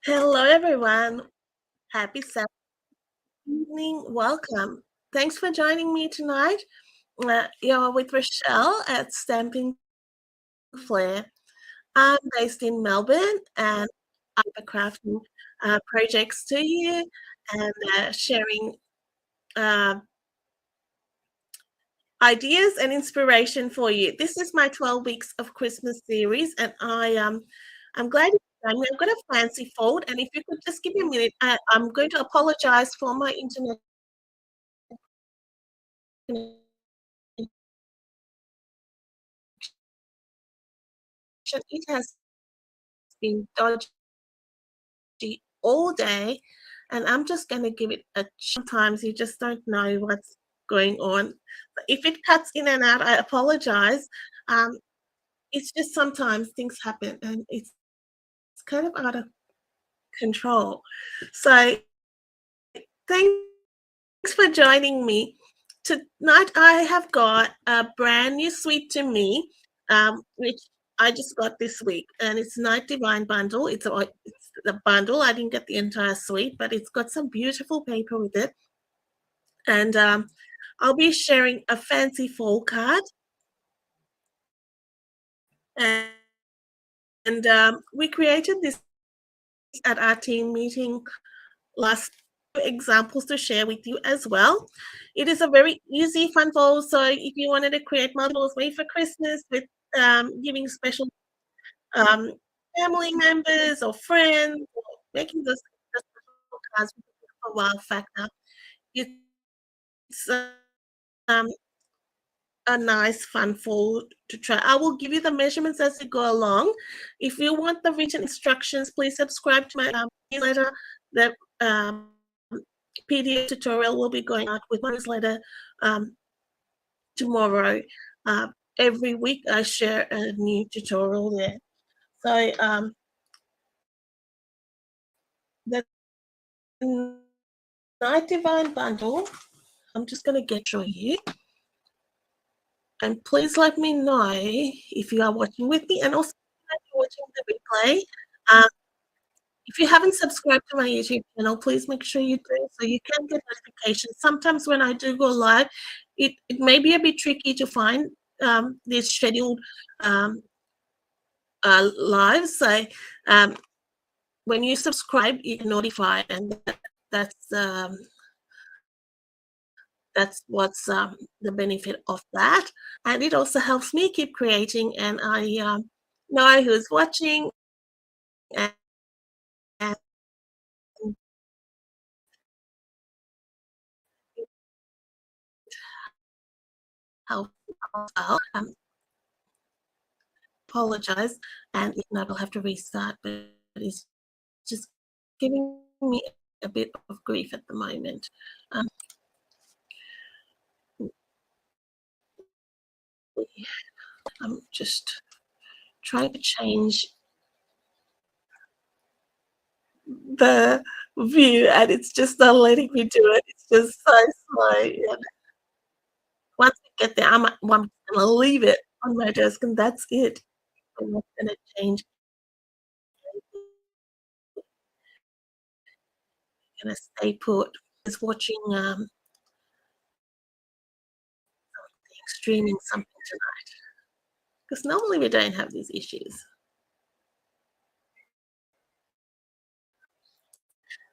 Hello, everyone. Happy Saturday evening. Welcome. Thanks for joining me tonight. You're with Rochelle at Stampin Flair. I'm based in Melbourne and I'm crafting projects to you and sharing uh, ideas and inspiration for you. This is my 12 weeks of Christmas series, and I'm glad you joined me. I've got a fancy fold, and if you could just give me a minute, I'm going to apologize for my internet connection. It has been dodgy all day, and I'm just gonna give it a sometimes you just don't know what's going on. But if it cuts in and out, I apologize. Um, it's just sometimes things happen, and it's kind of out of control. So thanks for joining me. Tonight I have got a brand new suite to me, which I just got this week, and it's Night Divine Bundle. It's the bundle. I didn't get the entire suite, but it's got some beautiful paper with it. And I'll be sharing a fancy fall card. And, and we created this at our team meeting last examples to share with you as well. It is a very easy fun fall. So if you wanted to create multiples way for Christmas with giving special um, family members or friends, or making those special cards with a wow factor, it's um, a nice fun fall to try. I will give you the measurements as we go along. If you want the written instructions, please subscribe to my newsletter. The PDF tutorial will be going out with my newsletter tomorrow. Uh, every week I share a new tutorial there. So the Night Divine Bundle, I'm just going to get to you. And please let me know if you are watching with me, and also if you're watching the replay. Um, if you haven't subscribed to my YouTube channel, please make sure you do so you can get notifications. Sometimes when I do go live, it may be a bit tricky to find these scheduled lives. So when you subscribe, you can notify, and that's that's what's the benefit of that. And it also helps me keep creating, and I know who's watching and, and help out. Apologize, and if not, I'll have to restart, but it's just giving me a bit of grief at the moment. Um, I'm just trying to change the view, and it's just not letting me do it. It's just so slow. And once I get there, I'm gonna leave it on my desk, and that's it. I'm not gonna change. I'm gonna stay put. Is watching streaming something tonight because normally we don't have these issues.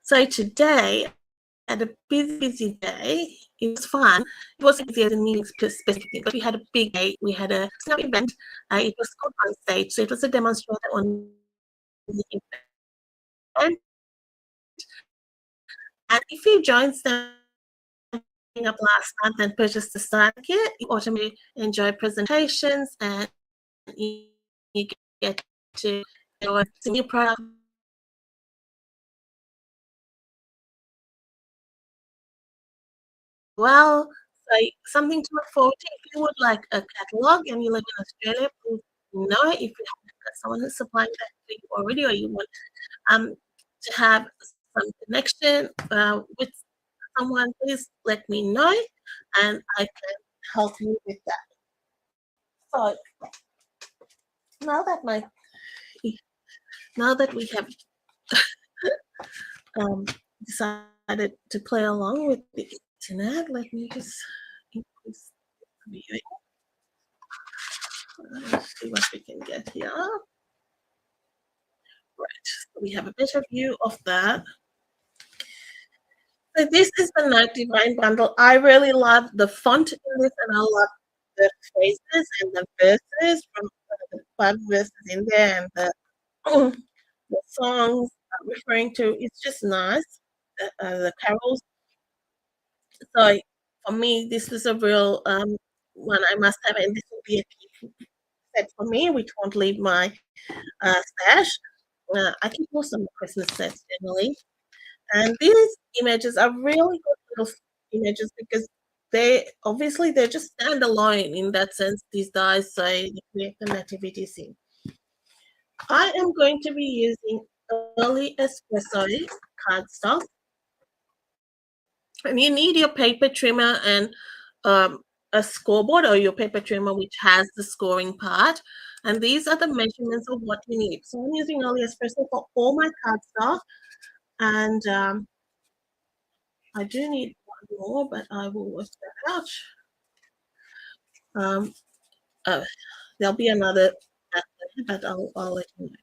So today, I had a busy day. It was fun. It wasn't busy as in meetings specifically, but we had a big day. We had a snow event. It was called On Stage, so it was a demonstrator on the event. And if you joined Stampin' Up last month and purchased the start kit, you automatically enjoy presentations and you get to enjoy new product. Well, so something to look forward to. If you would like a catalog and you live in Australia, please know if you have got someone who's supplying that to you already, or you want to have some connection with someone, please let me know and I can help you with that. So now that my now that we have um, decided to play along with the internet. Let me just increase the viewing. Let's see what we can get here. Right, so we have a better view of that. So this is the Night Divine bundle. I really love the font in this, and I love the phrases and the verses from the 5 verses in there, and the songs I'm referring to. It's just nice. The carols. So for me, this is a real one I must have, and this will be a key set for me, which won't leave my stash. I keep most of my Christmas sets generally, and these images are really good little images because they're just standalone in that sense. These guys say they create the nativity scene. I am going to be using early espresso cardstock, and you need your paper trimmer and a scoreboard or your paper trimmer which has the scoring part, and these are the measurements of what you need. So I'm using early espresso for all my cardstock, and I do need one more, but I will work that out. Um, uh, there'll be another, but I'll let you know.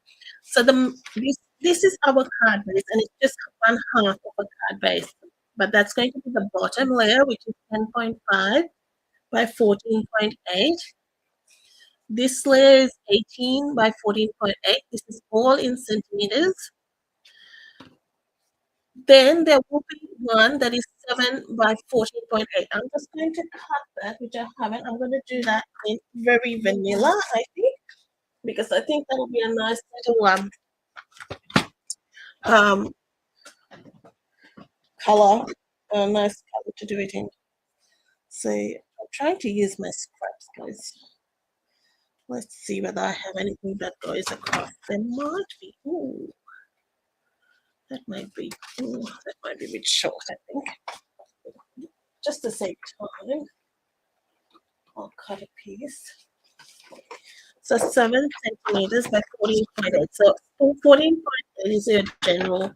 So this is our card base, and it's just one half of a card base, but that's going to be the bottom layer, which is 10.5 by 14.8. This layer is 18 by 14.8. This is all in centimeters. Then there will be one that is 7 by 14.8. I'm just going to cut that, which I haven't. I'm going to do that in very vanilla, I think, because I think that'll be a nice little um, color, a nice color to do it in. So I'm trying to use my scraps, guys. Let's see whether I have anything that goes across. There might be. Ooh, that might be. Ooh, that might be a bit short, I think. Just to save time, I'll cut a piece. So 7 centimeters by 14.8. So 14.8 is your general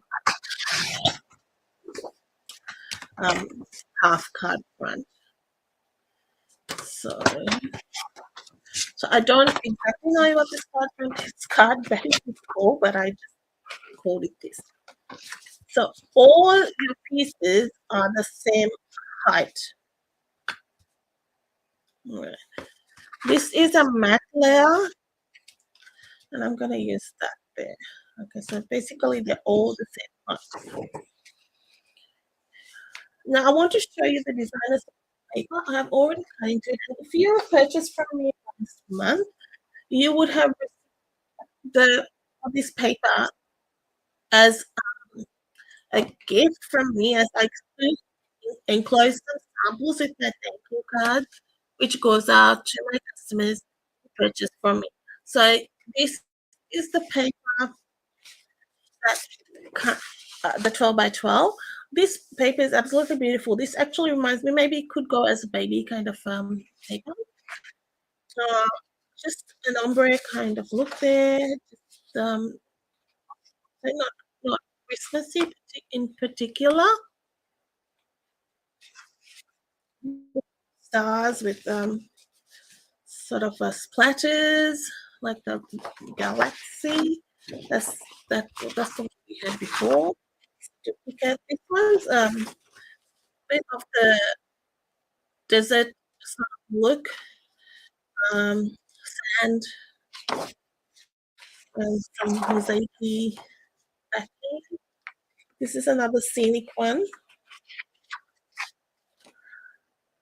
half card front. So I don't exactly know what this card base is called, but I just called it this. So all your pieces are the same height. Right. This is a matte layer, and I'm going to use that there. Okay, so basically they're all the same height. Now I want to show you the designer's paper. I have already cut into it. If you have purchased from me last month, you would have received this paper as a gift from me, as I enclose some samples with that thank you card, which goes out to my customers who purchase from me. So this is the paper that the 12 by 12. This paper is absolutely beautiful. This actually reminds me, maybe it could go as a baby kind of paper. Just an ombre kind of look there. Just, not Christmassy in particular. Stars with sort of splatters like the galaxy. That's what we had before. Duplicate. This one's bit of the desert sort of look. And some mosaic-y backing. This is another scenic one,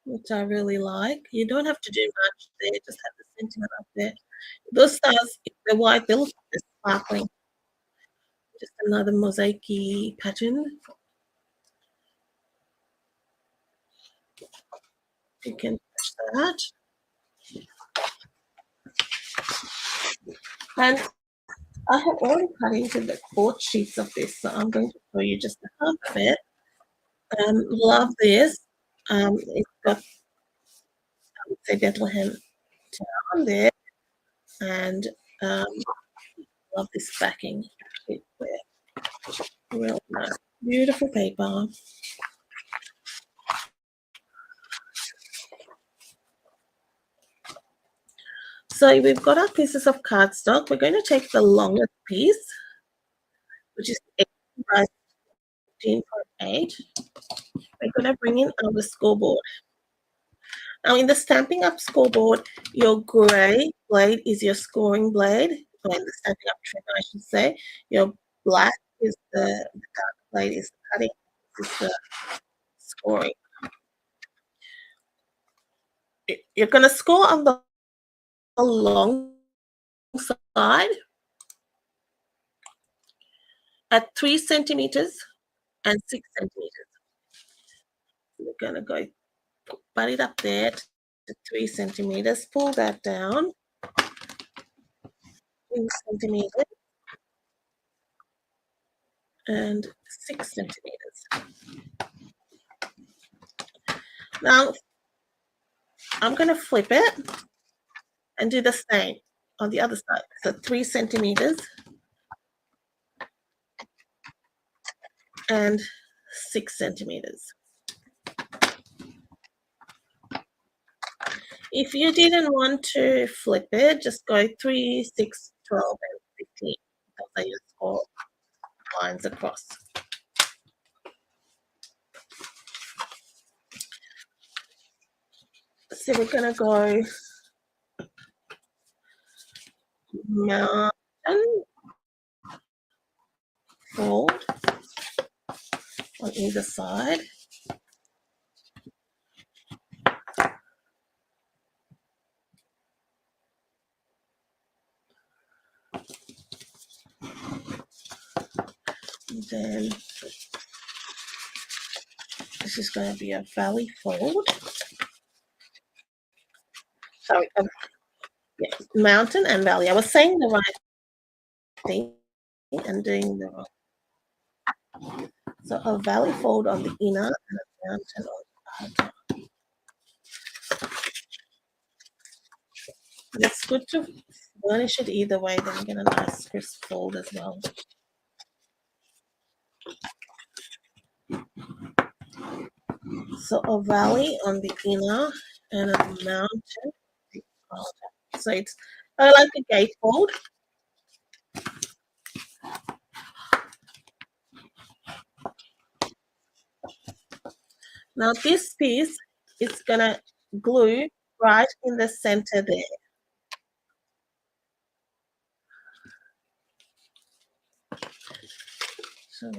which I really like. You don't have to do much there, just have the sentiment up there. Those stars, if they're white, they look like they're sparkling. Just another mosaic-y pattern. You can touch that. And I have already cut into the 4 sheets of this, so I'm going to show you just a half of it. Love this. It's got, I would say, Bethlehem on there, and love this backing. Real nice. Beautiful paper. So we've got our pieces of cardstock. We're going to take the longest piece, which is 18 by 15.8. We're going to bring in our scoreboard. Now in the Stampin' Up scoreboard, your grey blade is your scoring blade, or in the Stampin' Up trim, I should say. Your black is the dark blade is the cutting, this is the scoring. You're going to score on the long side at 3 centimeters and 6 centimeters. We're going to go put it up there to 3 centimeters, pull that down 3 centimeters and 6 centimeters. Now I'm going to flip it and do the same on the other side. So 3 centimeters and 6 centimeters. If you didn't want to flip it, just go 3, 6, 12, and 15. Those are your score lines across. So we're going to go mountain, fold on either side. And then this is going to be a valley fold. Sorry, yeah, mountain and valley. I was saying the right thing and doing the wrong. So a valley fold on the inner and a mountain on the outer. It's good to burnish it either way, then you get a nice crisp fold as well. So a valley on the inner and a mountain on the outer. So it's like a gatefold. Now this piece is gonna glue right in the center there. So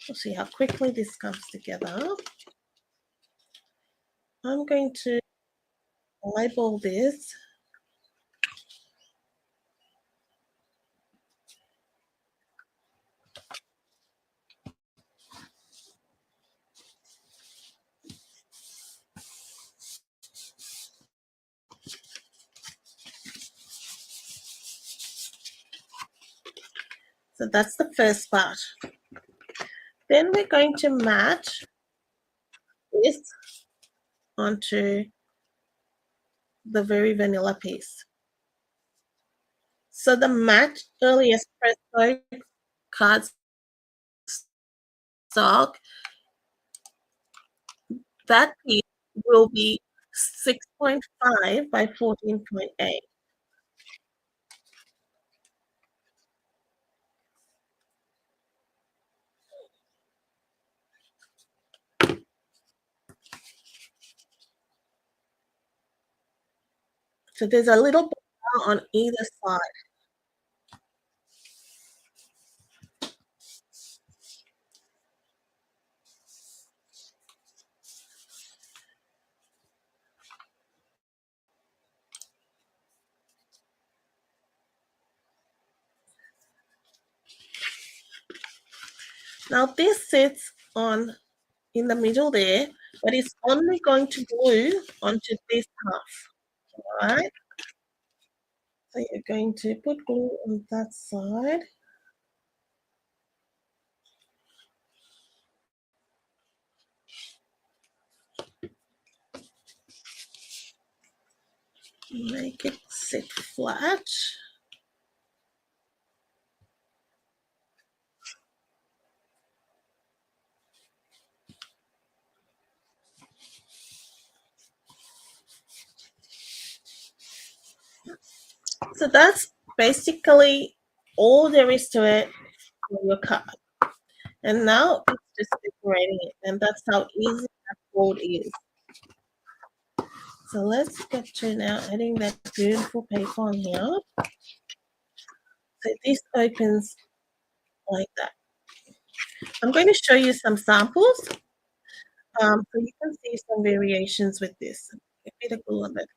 we'll see how quickly this comes together. I'm going to label this so that's the first part. Then we're going to match this onto the very vanilla piece. So the match early espresso cardstock, that piece will be 6.5 by 14.8. So there's a little bar on either side. Now this sits on in the middle there, but it's only going to glue onto this half. All right. So you're going to put glue on that side. Make it sit flat. So that's basically all there is to it for your card. And now it's just decorating it, and that's how easy that fold is. So let's get to now adding that beautiful paper on here. So this opens like that. I'm going to show you some samples, so you can see some variations with this. A bit of glue on that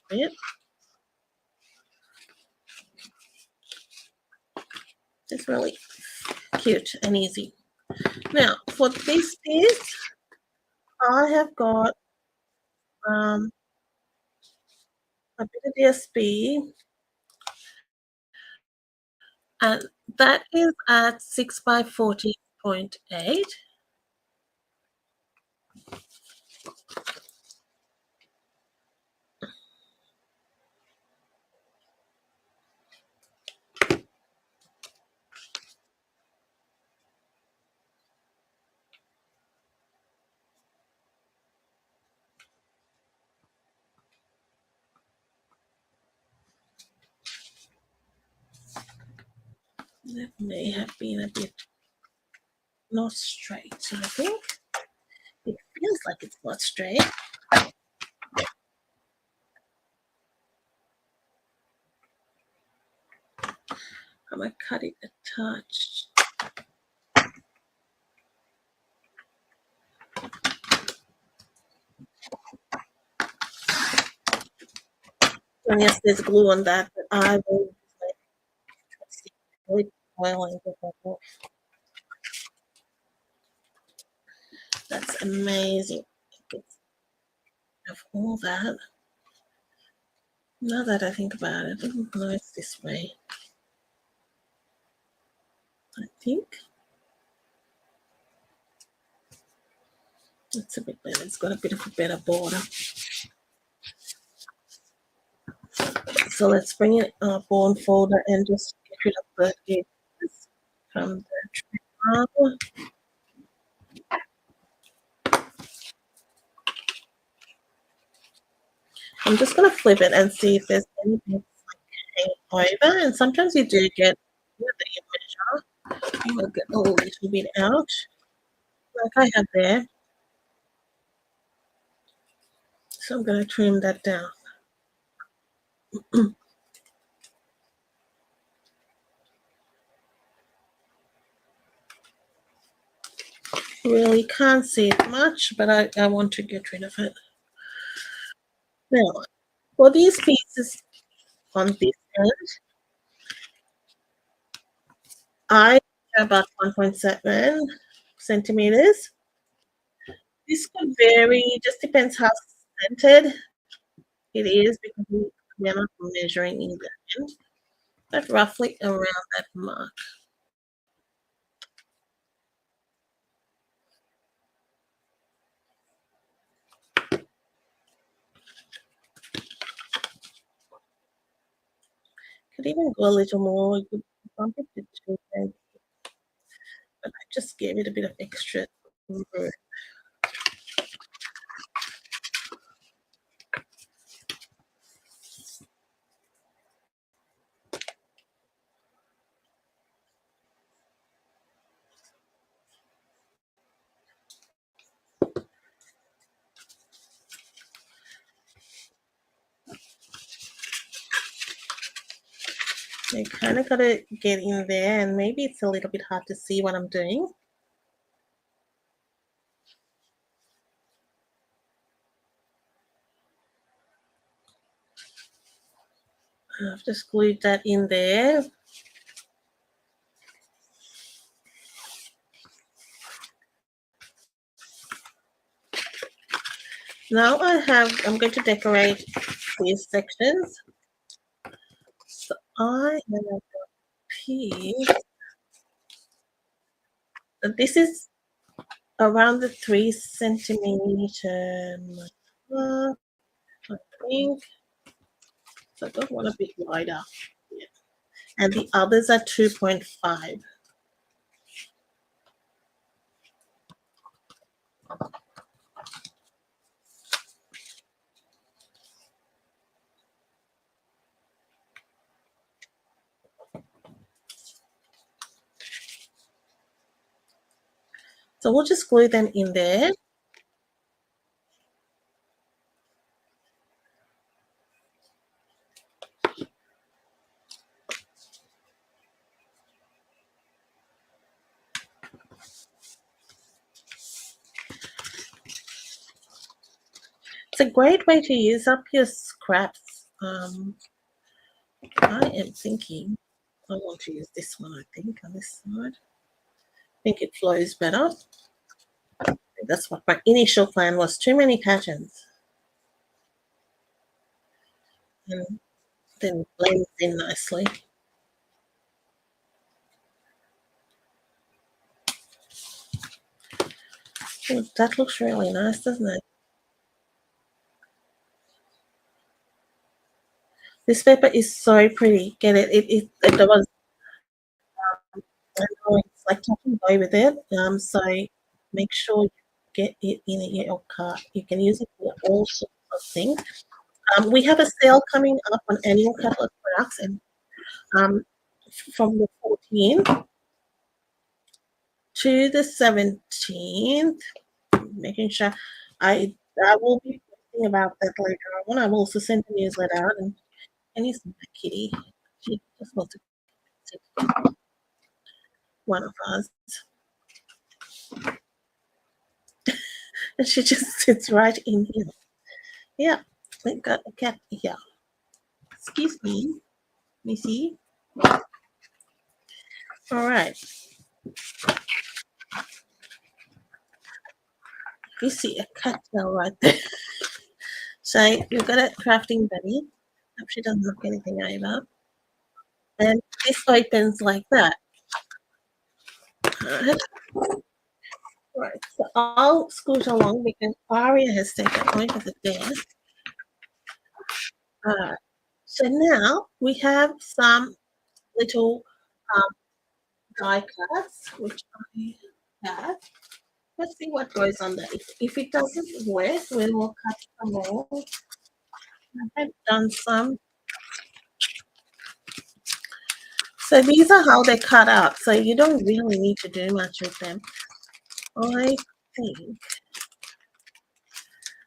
bit. It's really cute and easy. Now for this piece, I have got a bit of DSP, and that is at 6 by 40.8. That may have been a bit not straight, I think. It feels like it's not straight. I'm gonna cut it a touch. And yes, there's glue on that, but I will like oil and get that off. That's amazing. Of all that. Now that I think about it, I don't know it's this way. I think it's a bit better. It's got a bit of a better border. So let's bring it bone folder and just get rid of the edges from the triangle. I'm just gonna flip it and see if there's anything hanging over. And sometimes you do get that you measure, you will get a little bit out, like I have there. So I'm gonna trim that down. Really can't see it much, but I want to get rid of it. Now, for these pieces on this end, I have about 1.7 centimeters. This could vary, just depends how centered it is because we're not measuring either end, but roughly around that mark. Could even go a little more. You could bump it to 2 cents, but I just gave it a bit of extra room. I kind of got to get in there, and maybe it's a little bit hard to see what I'm doing. I've just glued that in there. Now I'm going to decorate these sections. So I have a piece. This is around the 3 centimeter mark, I think. So I got one a bit wider. Yeah. And the others are 2.5. So we'll just glue them in there. It's a great way to use up your scraps. I am thinking I want to use this one, I think, on this side. I think it flows better. That's what my initial plan was. Too many patterns. And then it blends in nicely. Oh, that looks really nice, doesn't it? This paper is so pretty. Get it? It was. I know it's like talking away with it. So make sure you get it in your cart. You can use it for all sorts of things. We have a sale coming up on annual catalog products, and um, from the 14th to the 17th. Making sure I will be posting about that later on. I will also send a newsletter out, and Penny's my kitty. She just wants to sit one of us, and she just sits right in here. Yeah, we got a cat here. Excuse me, Missy. All right. You see a cat tail right there. So you've got a crafting bunny. Hope she doesn't knock anything over. And this opens like that. Alright. Right. So I'll scoot along because Aria has taken over the desk. Alright. So now we have some little die cuts, which I have. Let's see what goes on there. If it doesn't work, we will cut some more. I've done some. So these are how they cut out. So you don't really need to do much with them. I think.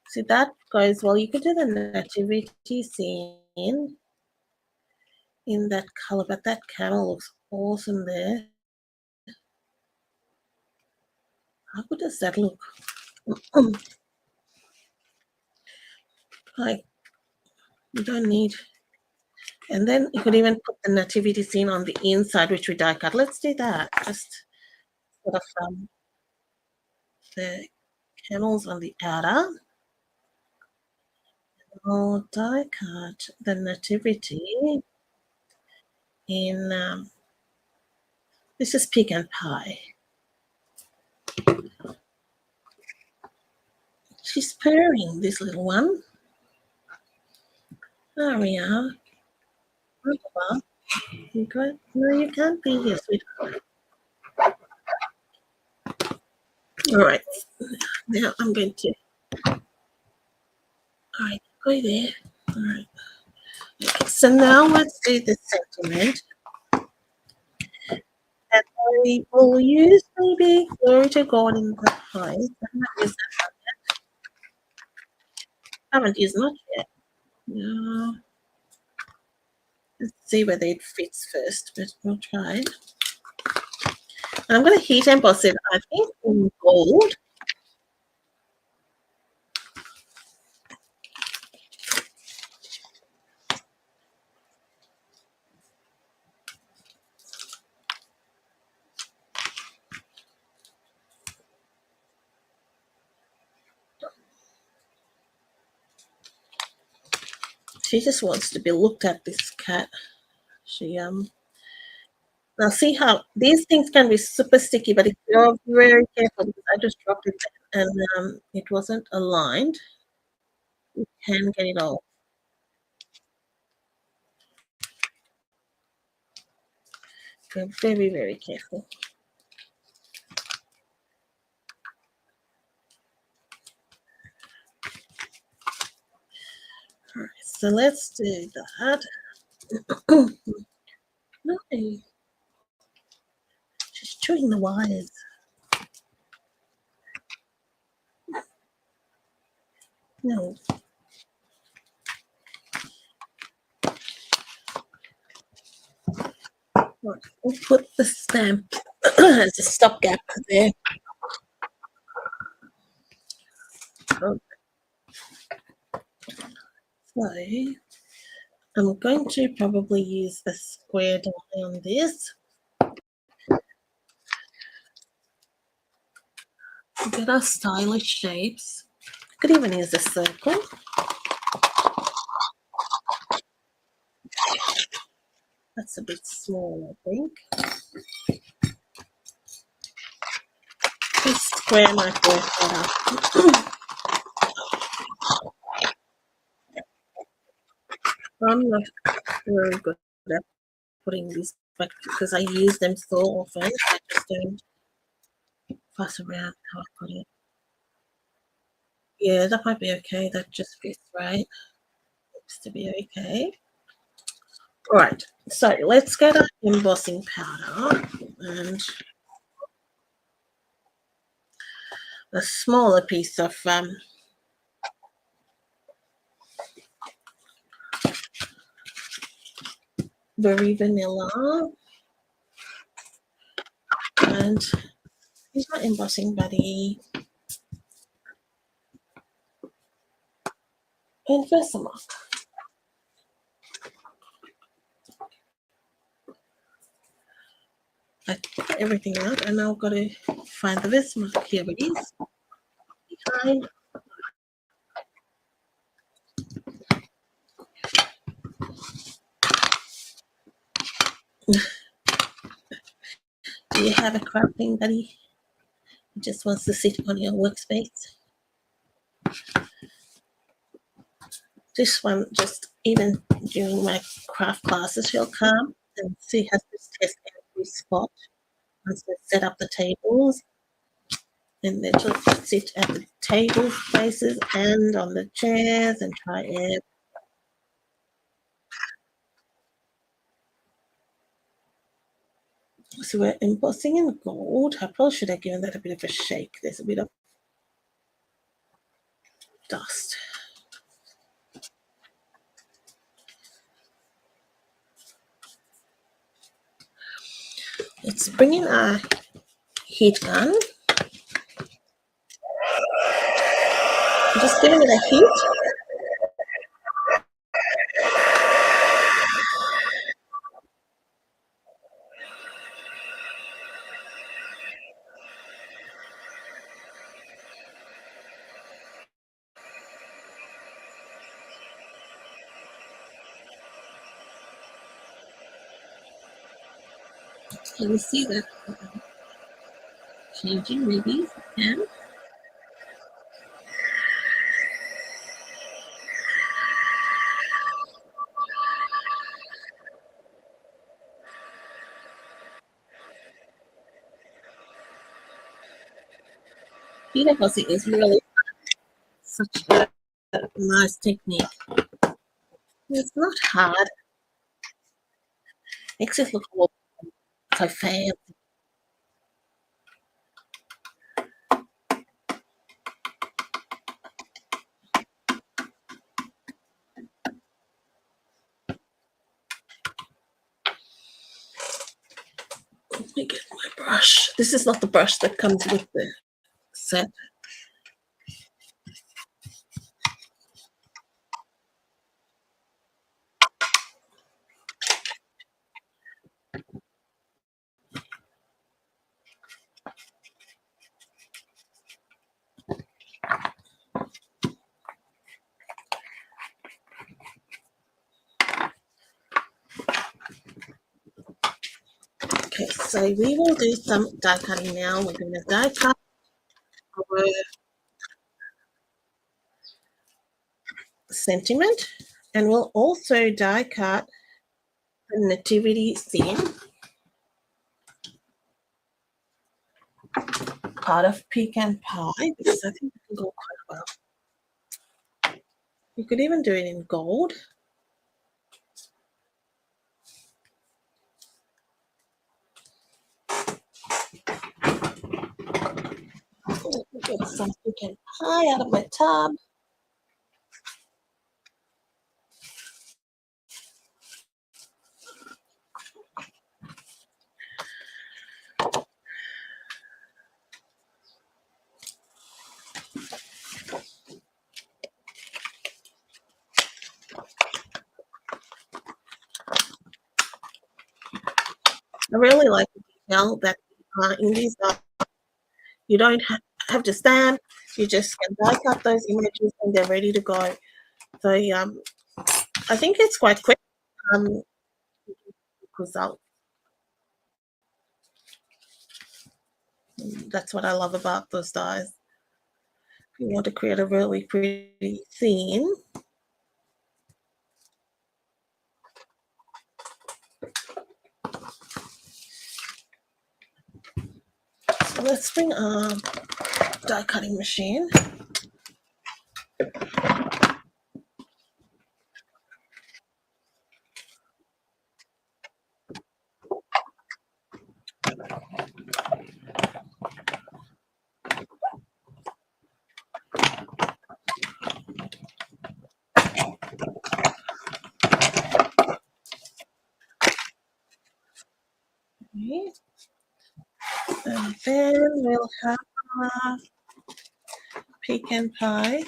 See, that goes well. You could do the nativity scene in that color, but that camel looks awesome there. How good does that look? Like, you don't need. And then you could even put the nativity scene on the inside, which we die cut. Let's do that. Just sort of the camels on the outer. I'll die cut the nativity in this is pecan pie. She's purring, this little one. There we are. You got, no, you can't be here, sweetheart. All right. Now I'm going to. All right, go there. All right. Okay, so now let's do the sentiment. And I will use maybe Glory to God in the Highest. I haven't used much yet. No. Let's see whether it fits first, but we'll try. And I'm going to heat emboss it, I think, in gold. She just wants to be looked at, this cat. She now see how these things can be super sticky, but if you're very careful, because I just dropped it and it wasn't aligned, you can get it all. We're very, very careful. All right, so let's do that. No, she's chewing the wires. No. Right, we'll put the stamp as a stopgap there. Okay. So I'm going to probably use a square die on this. Get our stylish shapes. Could even use a circle. That's a bit small, I think. This square might work better. I'm not very good at putting these back because I use them so often. I just don't fuss around how I put it. Yeah, that might be okay. That just fits right. Looks to be okay. All right, so let's get our embossing powder and a smaller piece of berry vanilla, and here's my embossing buddy. And Versamark. I put everything out, and now I've got to find the Versamark. Here it is. Behind. Do you have a crafting buddy who just wants to sit on your workspace? This one, just even during my craft classes, she'll come and she has to test every spot once they set up the tables. And then she'll sit at the table places and on the chairs and try it. So we're embossing in gold. I probably should have given that a bit of a shake. There's a bit of dust. Let's bring in our heat gun. I'm just giving it a heat. Can you see that changing? Maybe you can. Heat embossing is really such a nice technique. It's not hard. Makes it look all so fancy. Let me get my brush. This is not the brush that comes with the set. Okay, so we will do some die cutting now. We're going to die cut our sentiment, and we'll also die cut the nativity scene. part of pecan pie because I think it can go quite well. You could even do it in gold. Let me get some pecan pie out of my tub. I really like the detail that in these you don't have to stamp. You just can die cut those images and they're ready to go. So I think it's quite quick result. That's what I love about those dies. If you want to create a really pretty scene, so let's bring a die cutting machine. Okay. And then we'll have pecan pie.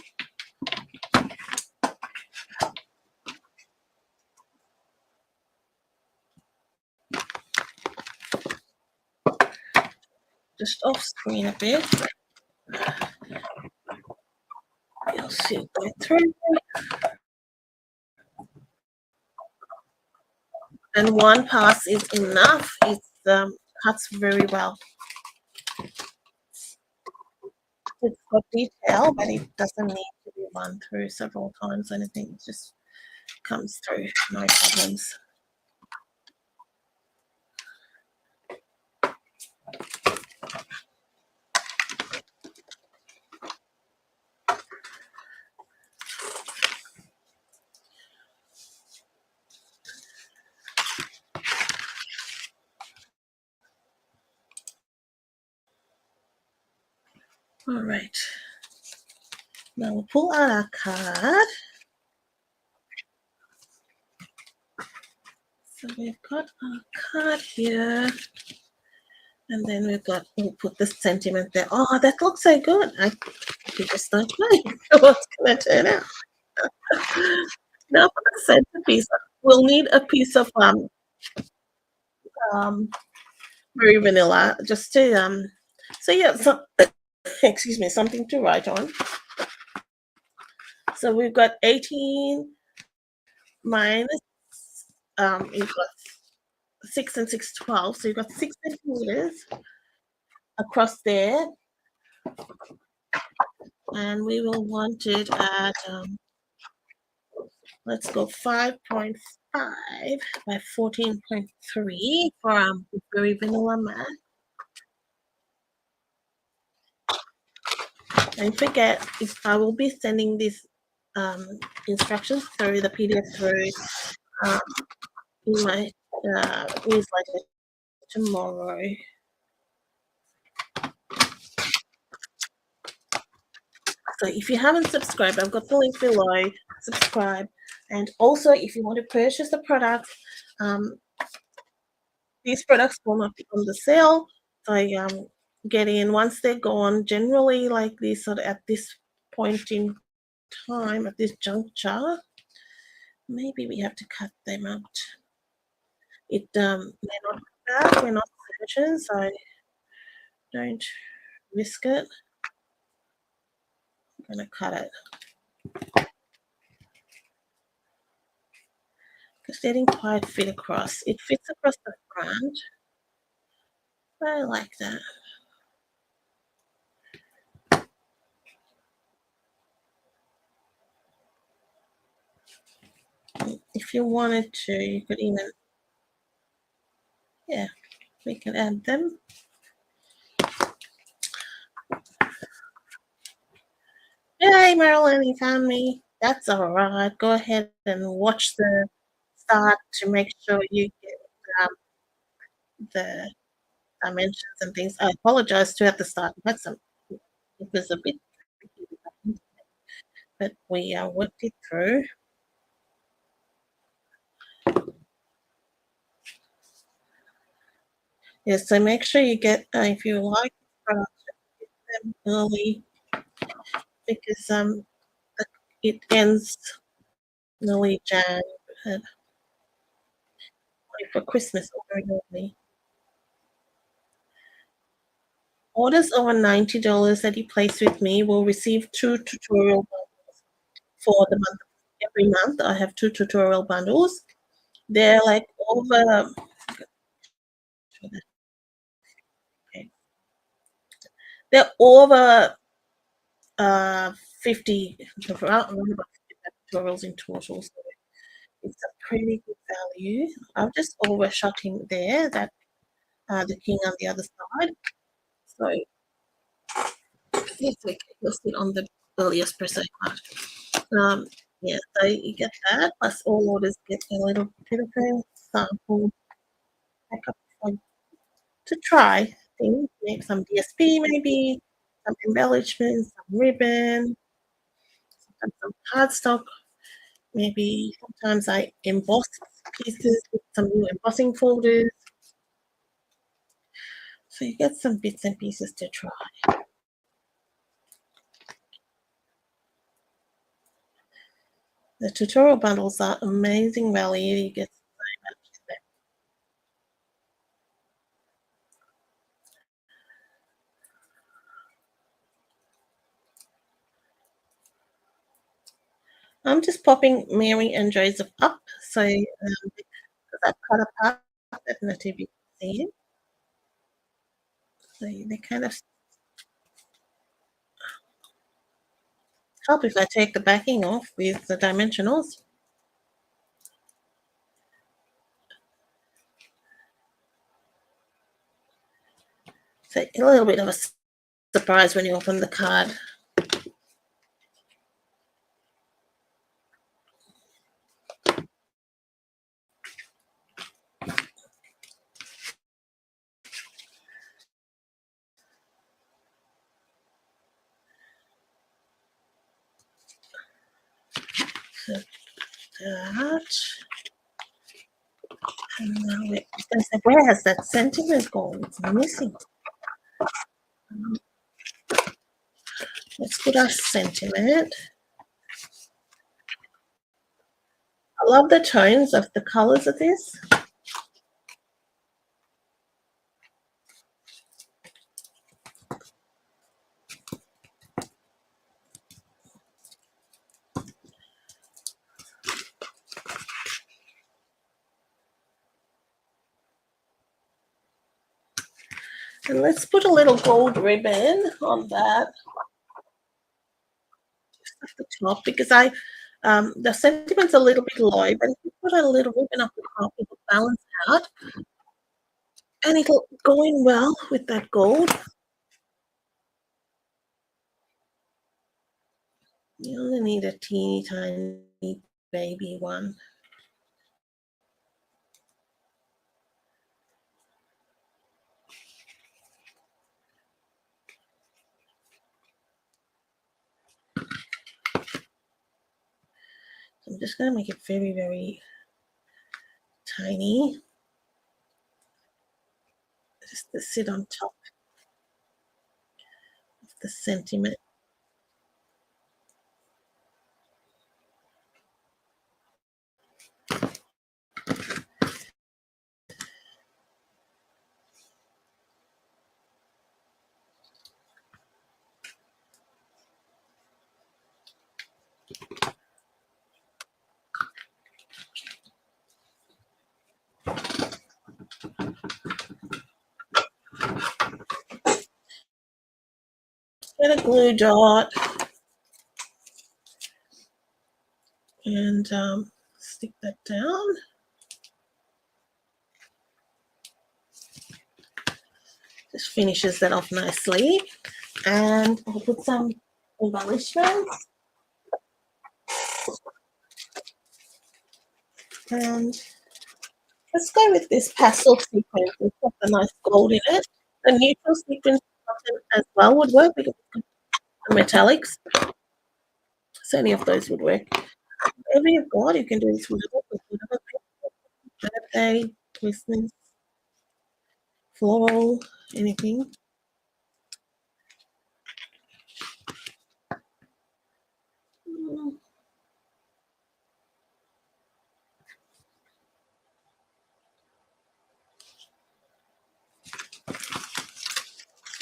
Just off screen a bit. You'll see it go through. And one pass is enough. It cuts very well. It's got detail, but it doesn't need to be run through several times or anything. It just comes through, no problems. All right. Now we'll pull out our card. So we've got our card here. And then we'll put the sentiment there. Oh, that looks so good. I just don't know what's going to turn out. Now for the centerpiece, we'll need a piece of very vanilla just to so yeah, so excuse me, something to write on. So we've got 18 minus you've got 6 and 6, 12. So you've got 6 centimeters across there. And we will want it at let's go 5.5 by 14.3 for very vanilla matte. Don't forget, if I will be sending these instructions through the PDF through in my newsletter tomorrow. So if you haven't subscribed, I've got the link below. Subscribe, and also if you want to purchase the product, these products will not be on the sale. So get in once they're gone. Generally, like this, sort of at this point in time, at this juncture, maybe we have to cut them out. It may not come back. We're not certain, so don't risk it. I'm going to cut it. Because they didn't quite fit across. It fits across the front. I like that. If you wanted to, you could even, yeah, we can add them. Yay, Marilyn, you found me. That's all right. Go ahead and watch the start to make sure you get um, the dimensions and things. I apologize too at the start. It was a bit tricky, but we worked it through. Yeah, so make sure you get, if you like products, get them early because it ends early Jan uh, for Christmas or very early. Orders over $90 that you place with me will receive 2 tutorial bundles for the month. Every month, I have 2 tutorial bundles. They're like over okay, they're over 50 around about 50 tutorials in total, so it's a pretty good value. I've just overshot him there, that the king on the other side. So yes, okay, you'll sit on the early espresso card. Um, yeah, so you get that, plus all orders get a little bit of a sample backup to try things, make some DSP maybe, some embellishments, some ribbon, sometimes some cardstock. Maybe sometimes I emboss pieces with some new embossing folders. So you get some bits and pieces to try. The tutorial bundles are amazing value. You get so much in there. I'm just popping Mary and Joseph up, so because I've cut apart that nativity scene, so they kind of help if I take the backing off with the dimensionals. So a little bit of a surprise when you open the card. So that. And now where has that sentiment gone? It's missing. Let's put our sentiment. I love the tones of the colors of this. And let's put a little gold ribbon on that at the top because the sentiment's a little bit low, but if you put a little ribbon up the top, it'll balance out and it'll go in well with that gold. You only need a teeny tiny baby one. I'm just going to make it very, very tiny. Just to sit on top of the sentiment. Get a glue dot and stick that down. Just finishes that off nicely. And I'll put some embellishments. And let's go with this pastel sequence. It's got the nice gold in it. The neutral sequence as well would work because it's the metallics. So any of those would work. Whatever you've got, you can do this with whatever birthday, Christmas, floral, anything.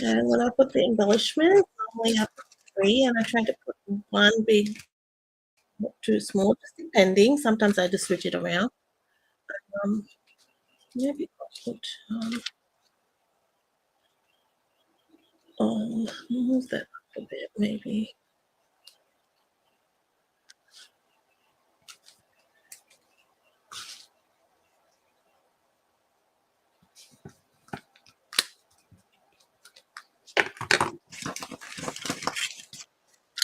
And when I put the embellishments, normally I put 3 and I try to put one big, not too small, just depending. Sometimes I just switch it around. Maybe I'll put, move that up a bit, maybe.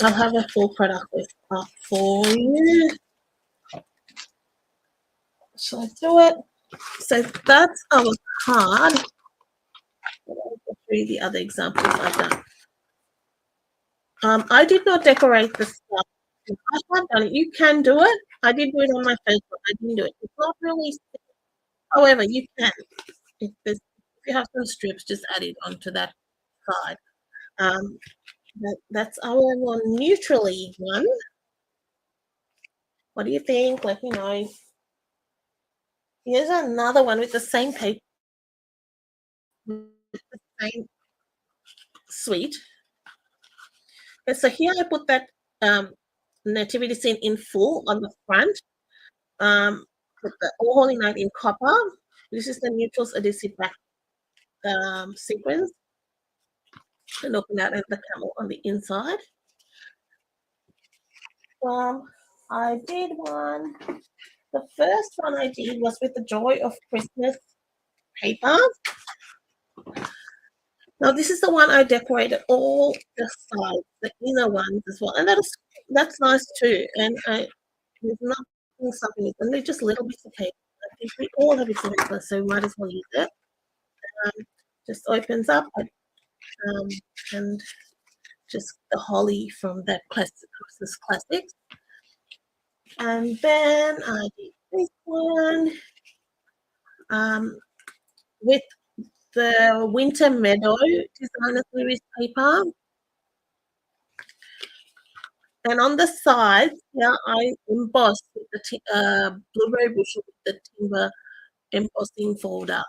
I'll have a full product list up for you. Shall I do it? So that's our card. I'll go through the other examples I've done. I did not decorate the stuff. I have done it. You can do it. I did do it on my Facebook. I didn't do it. It's not really. However, you can. If you have some strips, just add it onto that card. That's our one neutrally one. What do you think? Let me know. Here's another one with the same paper, with the same suite. Okay, so here I put that nativity scene in full on the front. With the All Holy Night in copper. This is the neutrals adhesive back sequence. And open out the camel on the inside. I did one. The first one I did was with the Joy of Christmas paper. Now this is the one I decorated all the sides, the inner ones as well, and that's nice too. And there's nothing something, it's only just little bits of paper. I think we all have bits of paper, so we might as well use it. Just opens up and just the holly from that Christmas classics. And then I did this one with the Winter Meadow designer series paper. And on the sides, I embossed with the blueberry bushel with the timber embossing folder.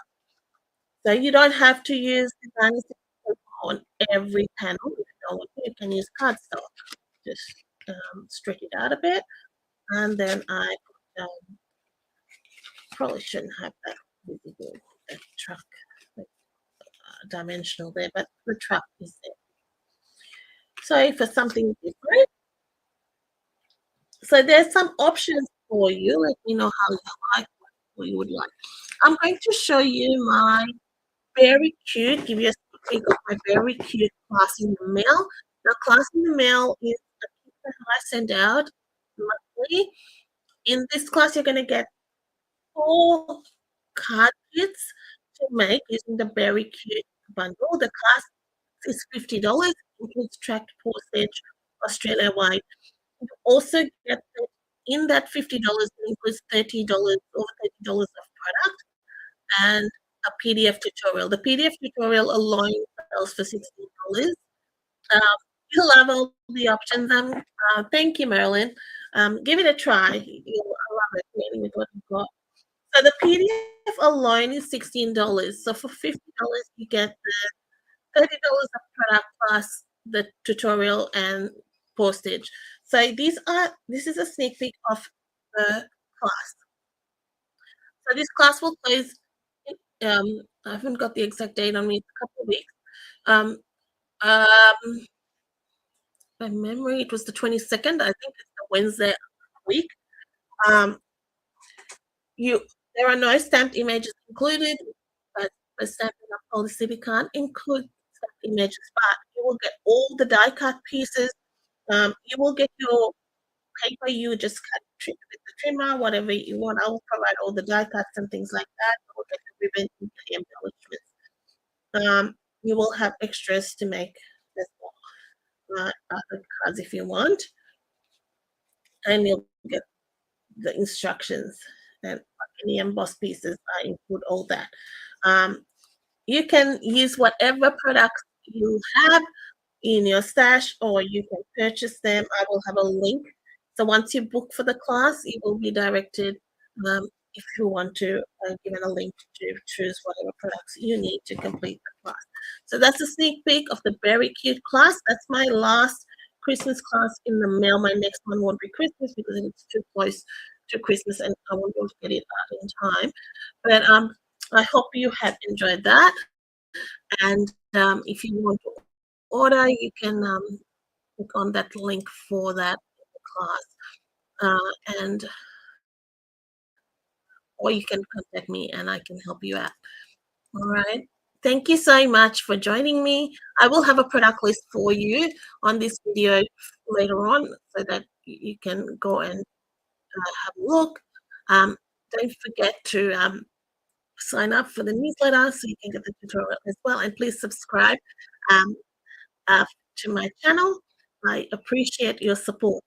So you don't have to use designer paper on every panel. If you don't want to, you can use cardstock. Just stretch it out a bit. And then I probably shouldn't have that visible, that truck dimensional there, but the truck is there. So for something different, so there's some options for you. Let me know how you like, what you would like. I'm going to show you my very cute, give you a sneak peek of my very cute class in the mail. Now, class in the mail is a kit that I send out monthly. In this class, you're going to get 4 card kits to make using the very cute bundle. The class is $50, includes tracked postage Australia-wide. You also get that in that $50 includes $30, over $30 of product and a PDF tutorial. The PDF tutorial alone sells for $16. You'll love all the options. Thank you, Marilyn. Give it a try. You'll love it really with what you've got. So the PDF alone is $16. So for $50, you get the $30 of product plus the tutorial and postage. So this is a sneak peek of the class. So this class will close. I haven't got the exact date on me. It's a couple of weeks. By memory, it was the 22nd. I think it's the Wednesday week. There are no stamped images included, but the Stampin' Up policy we can't include stamped images, but you will get all the die cut pieces, You will get your paper, you just cut with the trimmer, whatever you want. I will provide all the die cuts and things like that. You will get the ribbon and the embellishments. You will have extras to make as well, other cards if you want, and you'll get the instructions and any embossed pieces. I include all that. Um, you can use whatever products you have in your stash, or you can purchase them. I will have a link. So once you book for the class, you will be directed, if you want to, given a link to choose whatever products you need to complete the class. So that's a sneak peek of the very cute class. That's my last Christmas class in the mail. My next one won't be Christmas because it's too close to Christmas and I won't be able to get it out in time. But I hope you have enjoyed that. And if you want to order, you can click on that link for that class, and or you can contact me and I can help you out. All right. Thank you so much for joining me. I will have a product list for you on this video later on so that you can go and have a look. Don't forget to sign up for the newsletter so you can get the tutorial as well. And please subscribe um, uh, to my channel. I appreciate your support.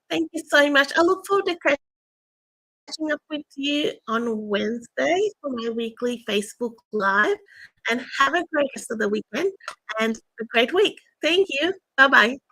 Thank you so much. I look forward to catching up with you on Wednesday for my weekly Facebook Live. And have a great rest of the weekend and a great week. Thank you. Bye bye.